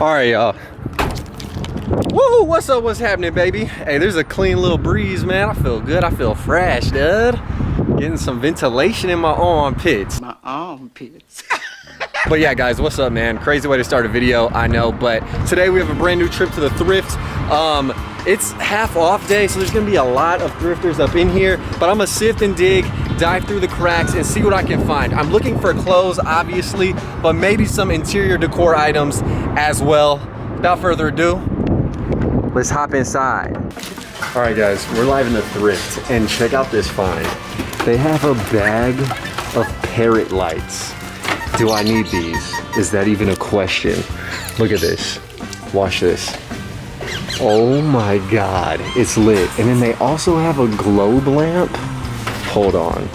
All right, y'all. Woo, what's up? What's happening, baby? Hey, there's a clean little breeze, man. I feel good. I feel fresh, dude. Getting some ventilation in my armpits. My armpits. But yeah, guys, what's up, man? Crazy way to start a video, I know, but today we have a brand new trip to the Thrift. It's half off day, so there's gonna be a lot of thrifters up in here, but I'm gonna sift and dig, dive through the cracks, and see what I can find. I'm looking for clothes, obviously, but maybe some interior decor items as well. Without further ado, let's hop inside. All right, guys, we're live in the Thrift, and check out this find. They have a bag of parrot lights. Do I need these? Is that even a question? Look at this. Watch this. Oh my God, it's lit. And then they also have a globe lamp. Hold on.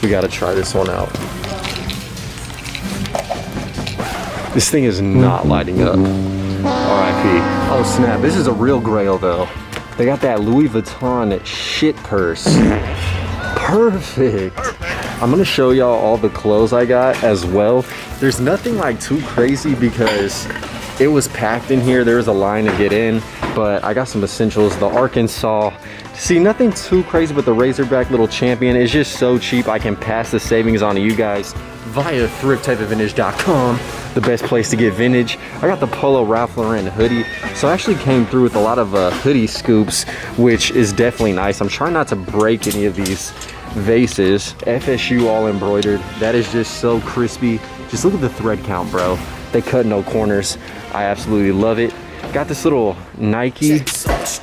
We gotta try this one out. This thing is not lighting up. RIP. Oh snap, this is a real grail though. They got that Louis Vuitton shit purse. Perfect. I'm gonna show y'all all the clothes I got as well. There's nothing like too crazy because it was packed in here. There was a line to get in, but I got some essentials. The Arkansas, see, nothing too crazy, but the Razorback little champion is just so cheap. I can pass the savings on to you guys via thrifttypeofvintage.com, the best place to get vintage. I got the Polo Ralph Lauren hoodie, so I actually came through with a lot of hoodie scoops, which is definitely nice. I'm trying not to break any of these vases. FSU all embroidered. That is just so crispy. Just look at the thread count, bro. They cut no corners. I absolutely love it. Got this little Nike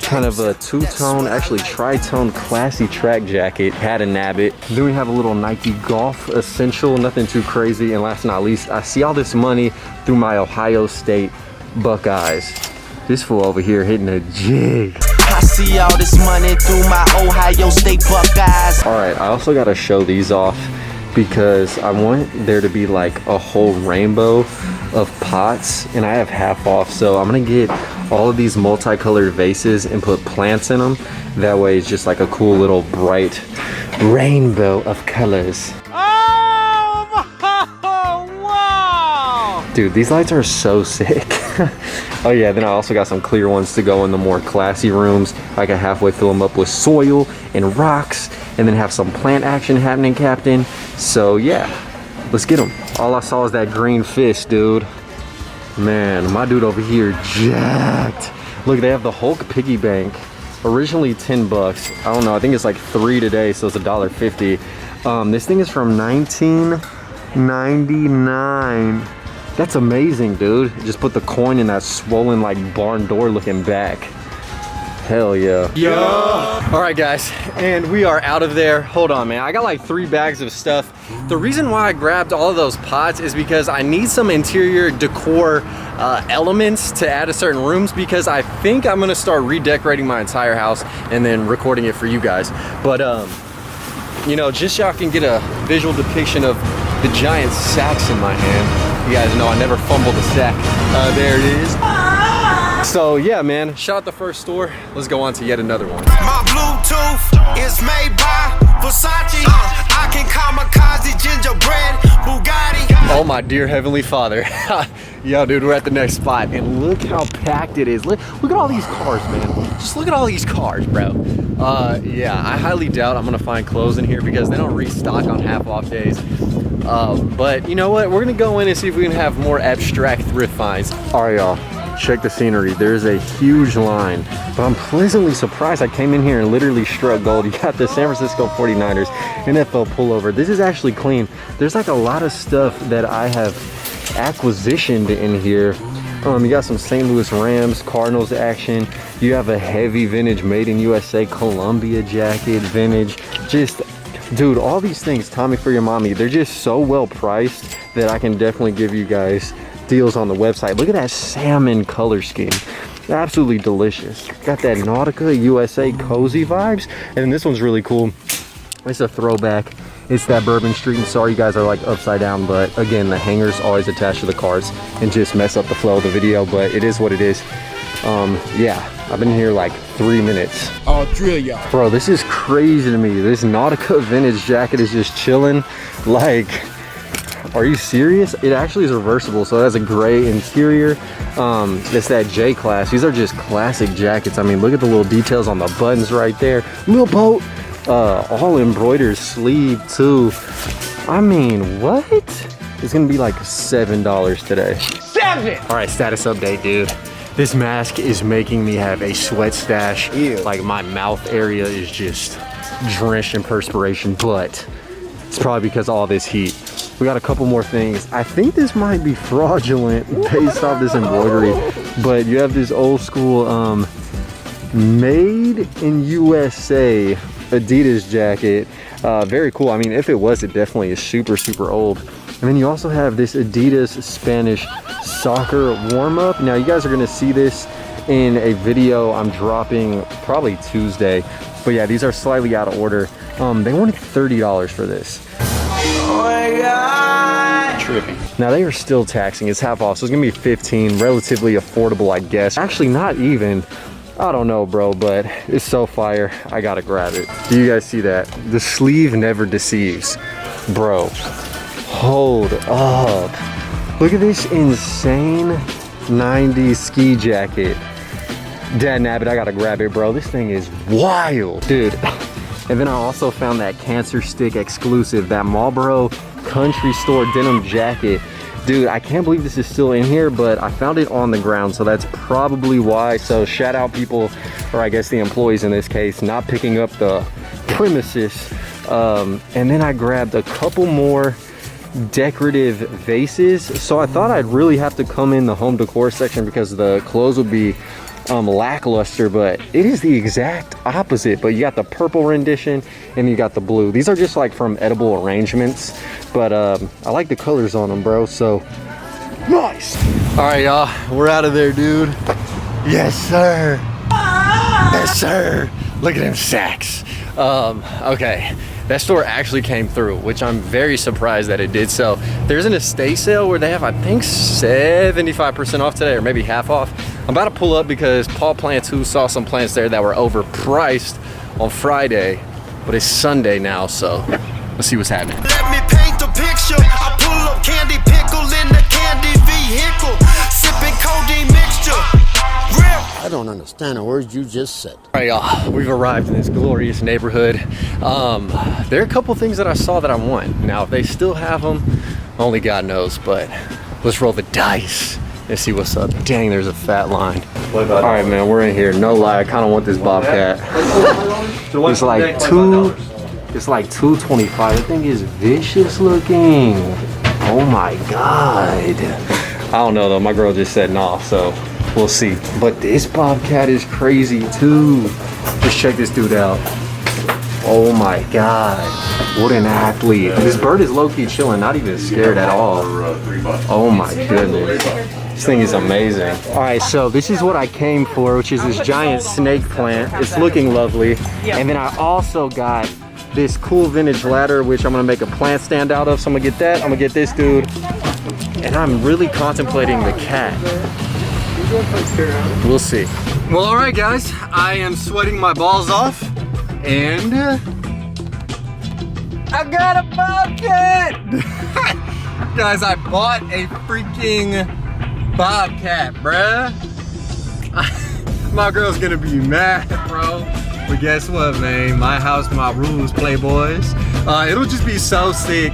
kind of a two-tone, actually tri-tone classy track jacket. Had to nab it. Then we have a little Nike golf essential, nothing too crazy. And last but not least, I see all this money through my Ohio State Buckeyes. This fool over here hitting a jig. I see all this money through my Ohio State Buckeyes. All right, I also got to show these off because I want there to be like a whole rainbow of pots, and I have half off, so I'm gonna get all of these multicolored vases and put plants in them. That way it's just like a cool little bright rainbow of colors. Oh, wow! Dude, these lights are so sick. Oh yeah, then I also got some clear ones to go in the more classy rooms. I can halfway fill them up with soil and rocks, and then have some plant action happening, Captain. So yeah, let's get them. All I saw is that green fish, dude. Man, my dude over here jacked. Look, they have the Hulk piggy bank. Originally 10 bucks. I don't know, I think it's like 3 today, so it's $1.50. This thing is from 1999. That's amazing, dude. Just put the coin in that swollen like barn door looking back. Hell yeah. Yeah. All right, guys, and we are out of there. Hold on, man. I got like 3 bags of stuff. The reason why I grabbed all of those pots is because I need some interior decor elements to add to certain rooms, because I think I'm gonna start redecorating my entire house and then recording it for you guys. But you know, just so y'all can get a visual depiction of the giant sacks in my hand. You guys know I never fumble the sack. There it is. So yeah, man, shout out the first store. Let's go on to yet another one. My Bluetooth is made by Versace. I can kamikaze gingerbread Bugatti. Oh my dear Heavenly Father. Yo, dude, we're at the next spot, and look how packed it is. Look at all these cars, man. Just look at all these cars, bro. Yeah, I highly doubt I'm gonna find clothes in here because they don't restock on half off days. But you know what? We're gonna go in and see if we can have more abstract thrift finds. All right, y'all. Check the scenery. There's a huge line, but I'm pleasantly surprised. I came in here and literally struck gold. You got the San Francisco 49ers NFL pullover. This is actually clean. There's like a lot of stuff that I have acquisitioned in here. You got some St. Louis Rams, Cardinals action. You have a heavy vintage made in USA Columbia jacket, vintage. Just, dude, all these things, Tommy for your mommy, they're just so well priced that I can definitely give you guys deals on the website. Look at that salmon color scheme. Absolutely delicious. Got that Nautica USA cozy vibes. And then this one's really cool. It's a throwback. It's that Bourbon Street, and sorry you guys are like upside down, but again, the hangers always attached to the cards and just mess up the flow of the video, but it is what it is. Yeah, I've been here like 3 minutes. I'll drill y'all. Bro, this is crazy to me. This Nautica vintage jacket is just chilling. Like, Are you serious? It actually is reversible, so it has a gray interior. It's that J class. These are just classic jackets. I mean, look at the little details on the buttons right there. Little boat, all embroidered sleeve too. I mean, what? It's gonna be like $7 today. 7! All right, status update, dude. This mask is making me have a sweat stash. Ew. Like my mouth area is just drenched in perspiration, but it's probably because of all this heat. We got a couple more things. I think this might be fraudulent based off this embroidery, but you have this old school made in USA Adidas jacket. Very cool. I mean, if it was, it definitely is super, super old. And then you also have this Adidas Spanish soccer warm-up. Now you guys are gonna see this in a video I'm dropping probably Tuesday. But yeah, these are slightly out of order. They wanted $30 for this. Oh my God. Trippy. Now they are still taxing. It's half off, so it's gonna be 15. Relatively affordable, I guess. Actually, not even. I don't know, bro, but it's so fire. I gotta grab it. Do you guys see that? The sleeve never deceives, bro. Hold up. Look at this insane 90s ski jacket. Dad nabbit, I gotta grab it, bro. This thing is wild, dude. And then I also found that Cancer Stick exclusive, that Marlboro Country Store denim jacket. Dude, I can't believe this is still in here, but I found it on the ground, so that's probably why. So shout out people, or I guess the employees in this case, not picking up the premises. And then I grabbed a couple more decorative vases. So I thought I'd really have to come in the home decor section because the clothes would be lackluster, but it is the exact opposite. But you got the purple rendition and you got the blue. These are just like from edible arrangements, but I like the colors on them, bro. So nice. All right, y'all, we're out of there, dude. Yes, sir. Yes, sir. Look at them sacks. Okay, that store actually came through, which I'm very surprised that it did. So there's an estate sale where they have, I think, 75% off today, or maybe half off. I'm about to pull up because Paul Plant 2 saw some plants there that were overpriced on Friday, but it's Sunday now, so let's see what's happening. Let me paint the picture. I pull up candy pickle in the candy vehicle, sipping codeine mixture. I don't understand a word you just said. All right, y'all, we've arrived in this glorious neighborhood. There are a couple things that I saw that I want. Now, if they still have them, only God knows, but let's roll the dice and see what's up. Dang, there's a fat line. All right, man, we're in here. No lie, I kind of want this Bobcat. It's like $225. That thing is vicious looking. Oh my God. I don't know though, my girl just said nah, so we'll see. But this Bobcat is crazy too. Just check this dude out. Oh my God, what an athlete. This bird is low-key chilling, not even scared at all. Oh my goodness. This thing is amazing. All right, so this is what I came for, which is this giant snake plant. It's looking lovely. And then I also got this cool vintage ladder, which I'm gonna make a plant stand out of. So I'm gonna get that, I'm gonna get this dude. And I'm really contemplating the cat. We'll see. Well, all right, guys, I am sweating my balls off, and I got a Bobcat. Guys, I bought a freaking Bobcat, bruh. My girl's gonna be mad, bro. But guess what, man? My house, my rules, playboys. It'll just be so sick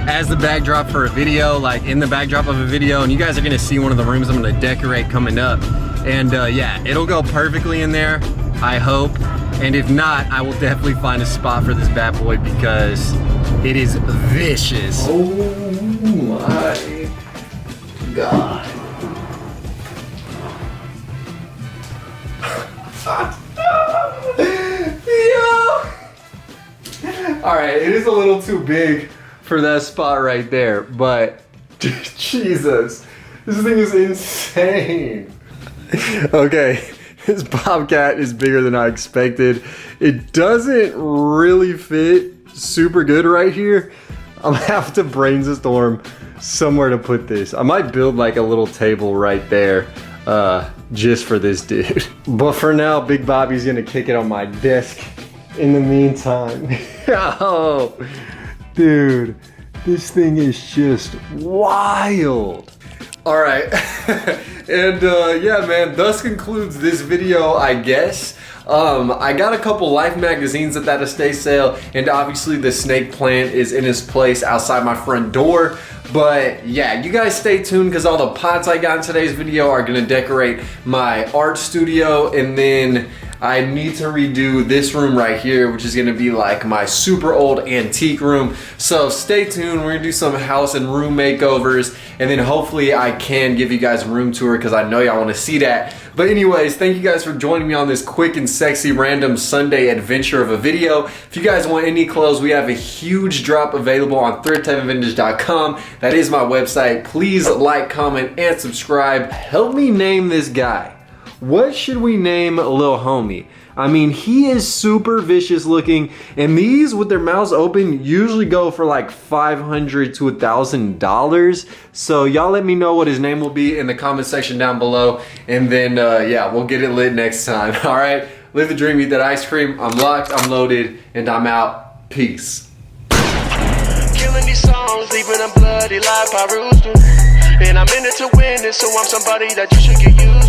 as the backdrop for a video, like in the backdrop of a video, and you guys are gonna see one of the rooms I'm gonna decorate coming up. And yeah, it'll go perfectly in there, I hope. And if not, I will definitely find a spot for this bad boy because it is vicious. Oh my God. Yo! Alright, it is a little too big for that spot right there, but Jesus, this thing is insane. Okay, this Bobcat is bigger than I expected. It doesn't really fit super good right here. I'm gonna have to brainstorm somewhere to put this. I might build like a little table right there just for this dude. But for now, Big Bobby's gonna kick it on my desk in the meantime. Oh, dude, This thing is just wild. All right, and yeah, man, thus concludes this video, I guess. I got a couple Life magazines at that estate sale, and obviously the snake plant is in its place outside my front door. But yeah, you guys stay tuned because all the pots I got in today's video are gonna decorate my art studio, and then I need to redo this room right here, which is gonna be like my super old antique room. So stay tuned, we're gonna do some house and room makeovers, and then hopefully I can give you guys a room tour because I know y'all wanna see that. But anyways, thank you guys for joining me on this quick and sexy random Sunday adventure of a video. If you guys want any clothes, we have a huge drop available on thriftheavenvintage.com. That is my website. Please like, comment, and subscribe. Help me name this guy. What should we name Lil Homie? I mean, he is super vicious looking, and these with their mouths open usually go for like $500 to $1,000. So y'all let me know what his name will be in the comment section down below, and then yeah, we'll get it lit next time. All right, live the dream, eat that ice cream. I'm locked, I'm loaded, and I'm out. Peace. Killing these songs, leaving a bloody life I roost to. And I'm in it to win it, so I'm somebody that you should get used to.